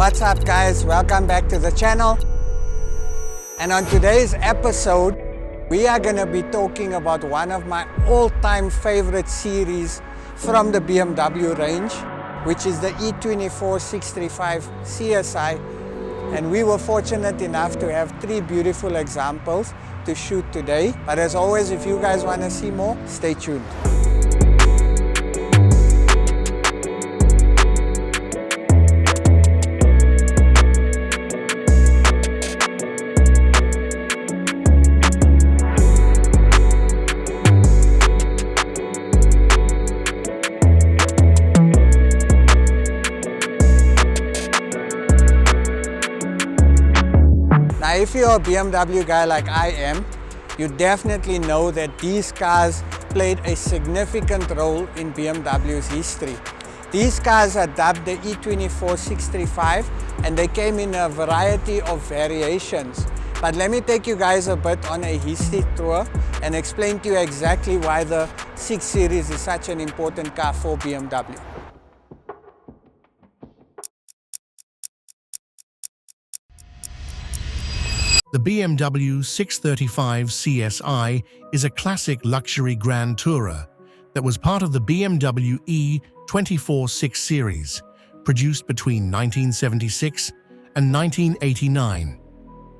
What's up guys, welcome back to the channel. And on today's episode, we are going to be talking about one of my all-time favorite series from the BMW range, which is the E24 635CSi. And we were fortunate enough to have 3 beautiful examples to shoot today. But as always, if you guys want to see more, stay tuned. Now, if you're a BMW guy like I am, you definitely know that these cars played a significant role in BMW's history. These cars are dubbed the E24 635 and they came in a variety of variations. But let me take you guys a bit on a history tour and explain to you exactly why the 6 Series is such an important car for BMW. The BMW 635CSi is a classic luxury grand tourer that was part of the BMW E24 6 Series, produced between 1976 and 1989.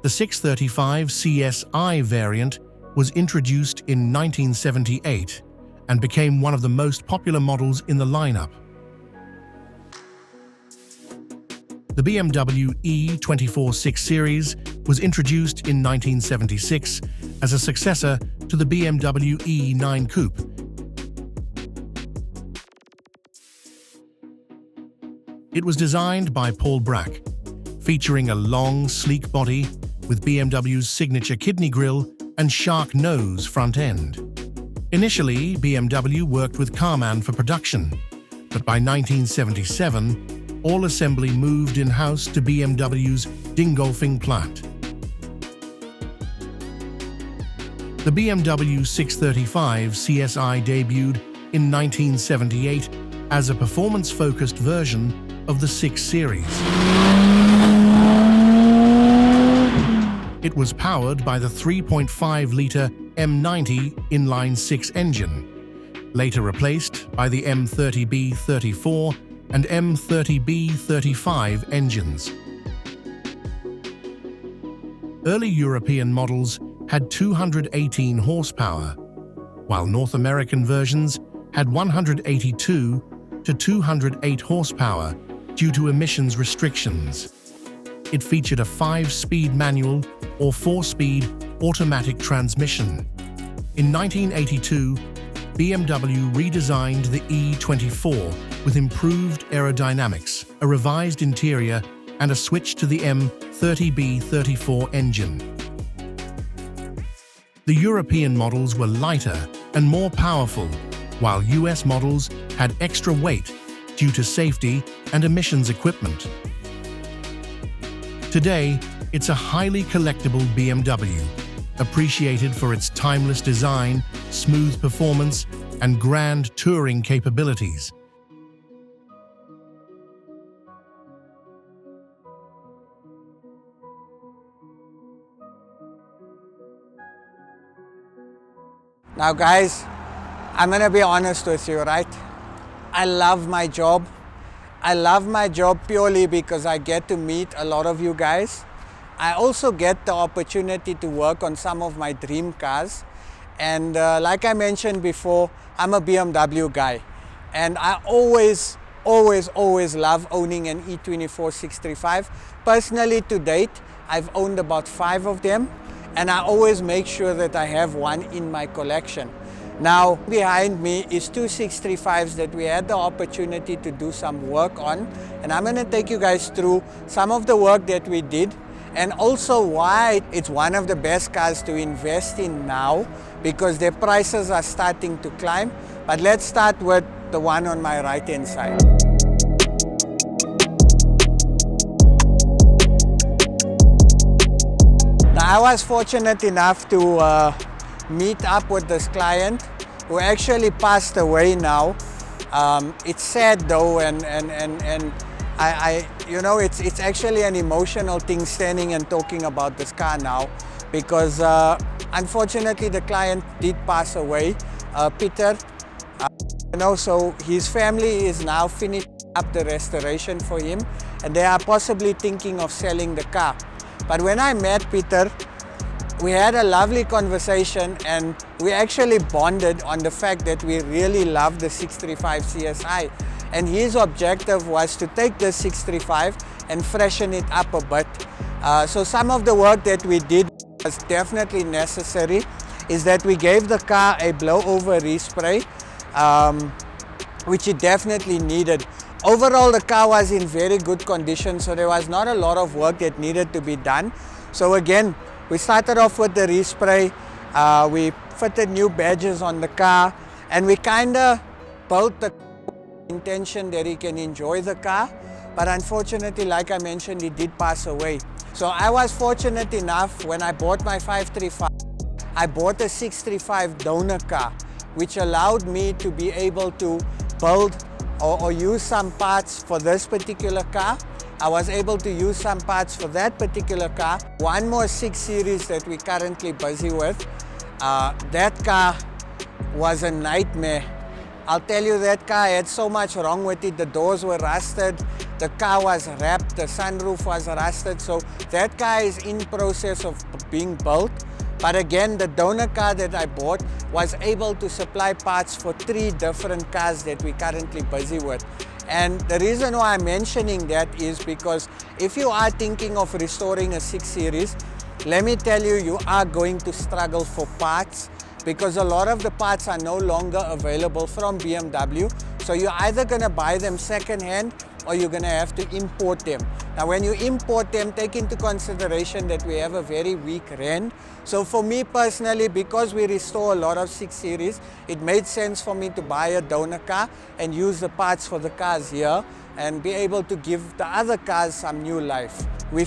The 635CSi variant was introduced in 1978 and became one of the most popular models in the lineup. The BMW E24 6 Series was introduced in 1976 as a successor to the BMW E9 Coupe. It was designed by Paul Bracq, featuring a long, sleek body with BMW's signature kidney grille and shark nose front end. Initially, BMW worked with Carman for production, but by 1977, all assembly moved in-house to BMW's Dingolfing plant. The BMW 635CSi debuted in 1978 as a performance-focused version of the 6 Series. It was powered by the 3.5-litre M90 inline-6 engine, later replaced by the M30B34 and M30B35 engines. Early European models had 218 horsepower, while North American versions had 182 to 208 horsepower due to emissions restrictions. It featured a 5-speed manual or 4-speed automatic transmission. In 1982, BMW redesigned the E24 with improved aerodynamics, a revised interior, and a switch to the M30B34 engine. The European models were lighter and more powerful, while US models had extra weight due to safety and emissions equipment. Today, it's a highly collectible BMW, appreciated for its timeless design, smooth performance, and grand touring capabilities. Now guys, I'm gonna be honest with you, right? I love my job. I love my job purely because I get to meet a lot of you guys. I also get the opportunity to work on some of my dream cars. And like I mentioned before, I'm a BMW guy. And I always love owning an E24 635. Personally, to date, I've owned about 5 of them. And I always make sure that I have one in my collection. Now, behind me is 2 635s that we had the opportunity to do some work on. And I'm gonna take you guys through some of the work that we did and also why it's one of the best cars to invest in now because their prices are starting to climb. But let's start with the one on my right-hand side. Now, I was fortunate enough to meet up with this client who actually passed away now. It's sad though, and you know, it's actually an emotional thing standing and talking about this car now, because unfortunately the client did pass away, Peter. You know, so his family is now finishing up the restoration for him, and they are possibly thinking of selling the car. But when I met Peter, we had a lovely conversation, and we actually bonded on the fact that we really love the 635 CSi. And his objective was to take the 635 and freshen it up a bit. So some of the work that we did was definitely necessary, is that we gave the car a blow-over respray, which it definitely needed. Overall, the car was in very good condition, so there was not a lot of work that needed to be done. So again, we started off with the respray, we fitted new badges on the car, and we kind of built the intention that he can enjoy the car. But unfortunately, like I mentioned, he did pass away. So I was fortunate enough, when I bought my 535, I bought a 635 donor car, which allowed me to be able to build or use some parts for this particular car. I was able to use some parts for that particular car. One more 6 Series that we're currently busy with. That car was a nightmare. I'll tell you, that car had so much wrong with it. The doors were rusted, the car was wrapped, the sunroof was rusted. So that car is in process of being built. But again, the donor car that I bought was able to supply parts for 3 different cars that we're currently busy with. And the reason why I'm mentioning that is because if you are thinking of restoring a 6 Series, let me tell you, you are going to struggle for parts, because a lot of the parts are no longer available from BMW. So you're either going to buy them second-hand, or you're going to have to import them. Now when you import them, take into consideration that we have a very weak rand. So for me personally, because we restore a lot of 6 Series, it made sense for me to buy a donor car and use the parts for the cars here and be able to give the other cars some new life. We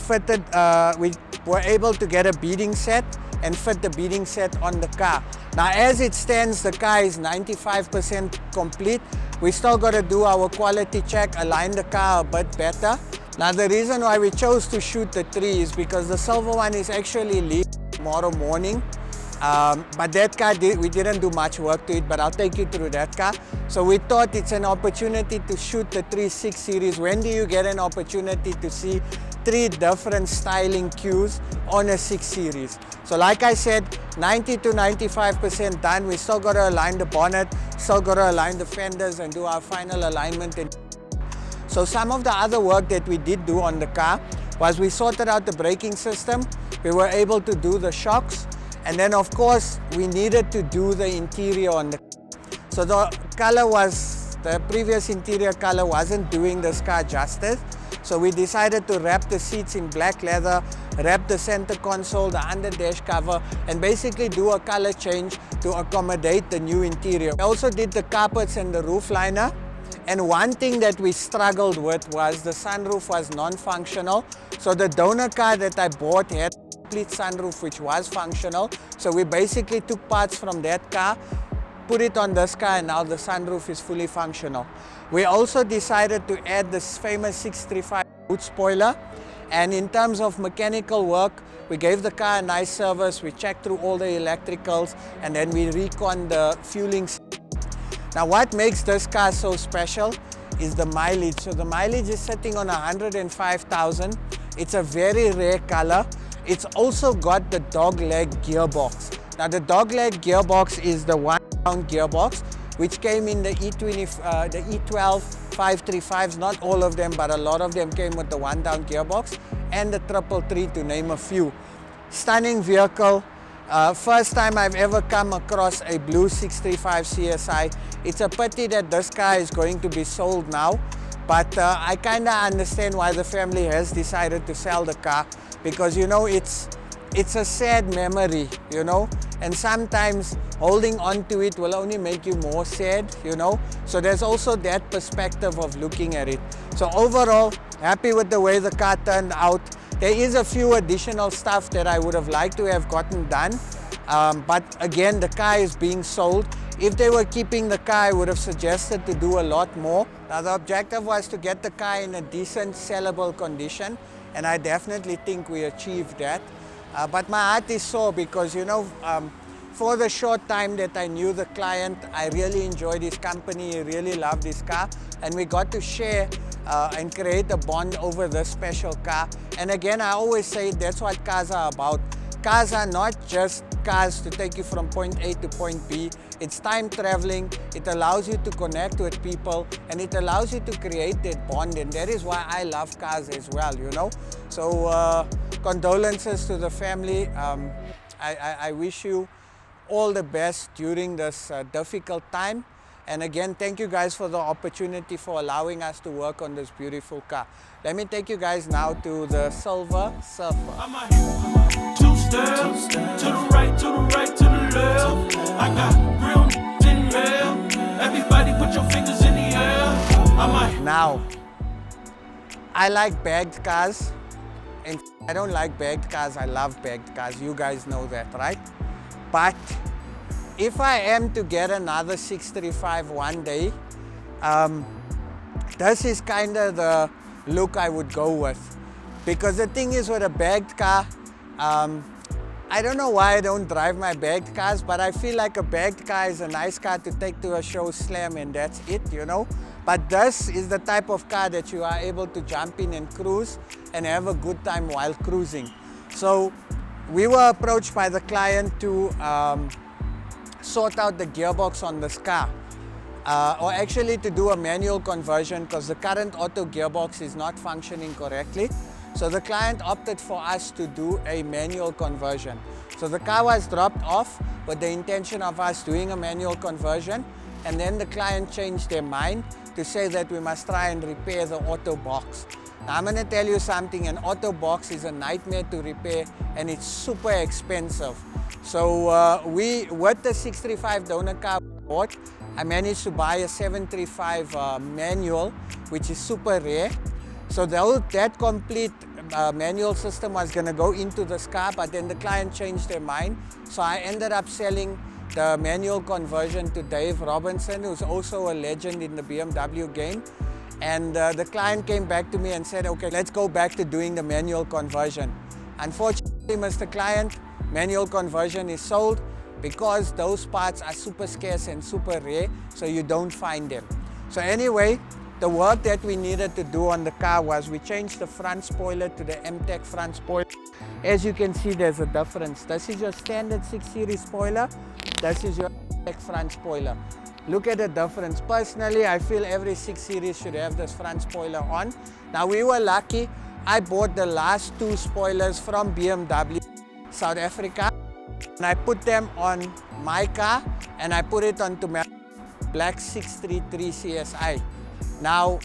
were able to get a beading set and fit the beading set on the car. Now as it stands, the car is 95% complete. We still got to do our quality check, align the car a bit better. Now the reason why we chose to shoot the 3 is because the silver one is actually leaving tomorrow morning. But that car, we didn't do much work to it, but I'll take you through that car. So we thought it's an opportunity to shoot the 6 Series. When do you get an opportunity to see 3 different styling cues on a 6 Series? So like I said, 90 to 95% done. We still got to align the bonnet, still got to align the fenders and do our final alignment. So some of the other work that we did do on the car was we sorted out the braking system. We were able to do the shocks. And then of course, we needed to do the interior on the car. So the previous interior color wasn't doing this car justice. So we decided to wrap the seats in black leather, wrap the center console, the under dash cover, and basically do a color change to accommodate the new interior. We also did the carpets and the roof liner. And one thing that we struggled with was the sunroof was non-functional. So the donor car that I bought had a complete sunroof which was functional. So we basically took parts from that car, put it on this car, and now the sunroof is fully functional. We also decided to add this famous 635 boot spoiler. And in terms of mechanical work, we gave the car a nice service. We checked through all the electricals, and then we reconned the fueling system. Now what makes this car so special is the mileage. So the mileage is sitting on 105,000. It's a very rare color. It's also got the dogleg gearbox. Now the dogleg gearbox is the 1-pound gearbox, which came in the E12 535s. Not all of them, but a lot of them came with the 1-down gearbox, and the 333, to name a few. Stunning vehicle. First time I've ever come across a blue 635 CSi. It's a pity that this car is going to be sold now, but I kind of understand why the family has decided to sell the car, because you know it's a sad memory, you know, and sometimes holding on to it will only make you more sad, you know. So there's also that perspective of looking at it. So overall, happy with the way the car turned out. There is a few additional stuff that I would have liked to have gotten done. But again, the car is being sold. If they were keeping the car, I would have suggested to do a lot more. Now the objective was to get the car in a decent sellable condition, and I definitely think we achieved that. But my heart is sore because, you know, for the short time that I knew the client, I really enjoyed his company, he really loved his car, and we got to share and create a bond over this special car. And again, I always say that's what cars are about. Cars are not just cars to take you from point A to point B. It's time traveling, it allows you to connect with people, and it allows you to create that bond, and that is why I love cars as well, you know. So condolences to the family. I wish you all the best during this difficult time. And again, thank you guys for the opportunity for allowing us to work on this beautiful car. Let me take you guys now to the Silver Surfer. Two steps, to the right, to the right, to the left. I got real in here. Everybody put your fingers in the air. Now, I like bagged cars. And I don't like bagged cars, I love bagged cars. You guys know that, right? But if I am to get another 635 one day, this is kind of the look I would go with. Because the thing is with a bagged car, I don't know why I don't drive my bagged cars, but I feel like a bagged car is a nice car to take to a show, slam, and that's it, you know. But this is the type of car that you are able to jump in and cruise and have a good time while cruising. So we were approached by the client to sort out the gearbox on this car, or actually to do a manual conversion because the current auto gearbox is not functioning correctly. So the client opted for us to do a manual conversion. So the car was dropped off with the intention of us doing a manual conversion, and then the client changed their mind to say that we must try and repair the auto box. Now I'm going to tell you something, an auto box is a nightmare to repair and it's super expensive. So with the 635 donor car bought, I managed to buy a 735 manual, which is super rare. So that complete manual system was going to go into this car, but then the client changed their mind. So I ended up selling the manual conversion to Dave Robinson, who's also a legend in the BMW game. And the client came back to me and said, okay, let's go back to doing the manual conversion. Unfortunately, Mr. Client, manual conversion is sold because those parts are super scarce and super rare, so you don't find them. So anyway, the work that we needed to do on the car was we changed the front spoiler to the M-Tech front spoiler. As you can see, there's a difference. This is your standard 6 Series spoiler. This is your M-Tech front spoiler. Look at the difference. Personally, I feel every 6 Series should have this front spoiler on. Now, we were lucky. I bought the last 2 spoilers from BMW South Africa, and I put them on my car, and I put it onto my black 633CSi. Now,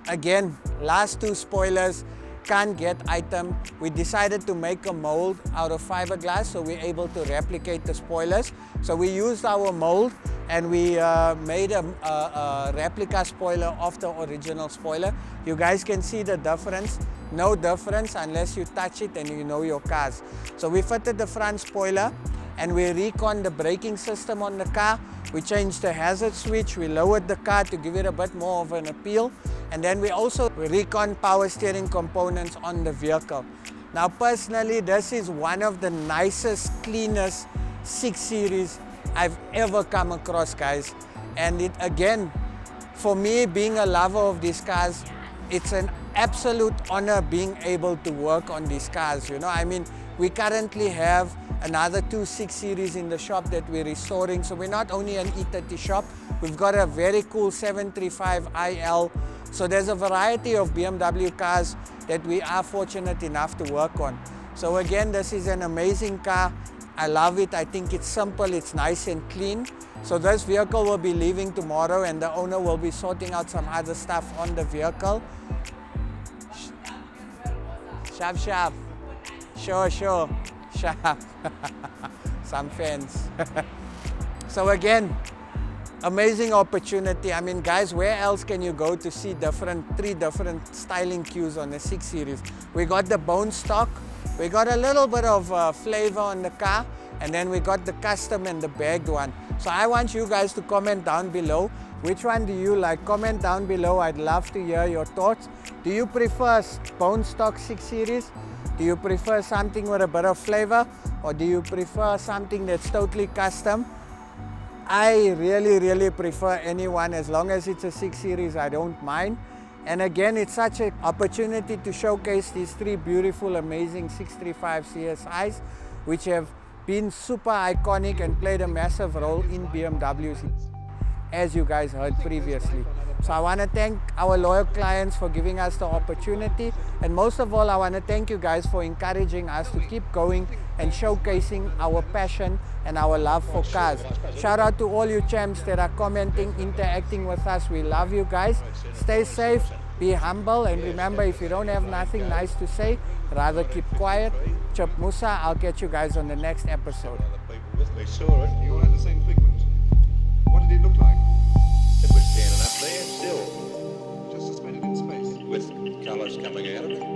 again, last 2 spoilers can't get item. We decided to make a mold out of fiberglass so we're able to replicate the spoilers. So we used our mold and we made a replica spoiler of the original spoiler. You guys can see the difference. No difference unless you touch it and you know your cars. So we fitted the front spoiler and we reconned the braking system on the car. We changed the hazard switch, we lowered the car to give it a bit more of an appeal, and then we also reconned power steering components on the vehicle. Now personally, this is one of the nicest, cleanest 6 Series I've ever come across, guys. And it, again, for me, being a lover of these cars, it's an absolute honor being able to work on these cars, you know. I mean, we currently have another 2 6 Series in the shop that we're restoring. So we're not only an E30 shop, we've got a very cool 735 IL. So there's a variety of BMW cars that we are fortunate enough to work on. So again, this is an amazing car. I love it. I think it's simple, it's nice and clean. So this vehicle will be leaving tomorrow and the owner will be sorting out some other stuff on the vehicle. Sharp, sharp. Sure, sure. Sharp. Some fans. So again, amazing opportunity. I mean, guys, where else can you go to see 3 different styling cues on the 6 Series? We got the bone stock. We got a little bit of flavor on the car. And then we got the custom and the bagged one. So I want you guys to comment down below. Which one do you like? Comment down below. I'd love to hear your thoughts. Do you prefer bone stock 6 Series? Do you prefer something with a bit of flavor? Or do you prefer something that's totally custom? I really prefer anyone. As long as it's a 6 Series, I don't mind. And again, it's such an opportunity to showcase these 3 beautiful, amazing 635 CSIs, which have been super iconic and played a massive role in BMWs, as you guys heard previously. So I want to thank our loyal clients for giving us the opportunity, and most of all I want to thank you guys for encouraging us to keep going and showcasing our passion and our love for cars. Shout out to all you champs that are commenting, interacting with us. We love you guys. Stay safe, be humble, and remember, if you don't have nothing nice to say, rather keep quiet. Chip Moosa, I'll catch you guys on the next episode. They saw it. You all had the same figment. What did it look like? It was standing up there still, Just suspended in space. with colors coming out of it.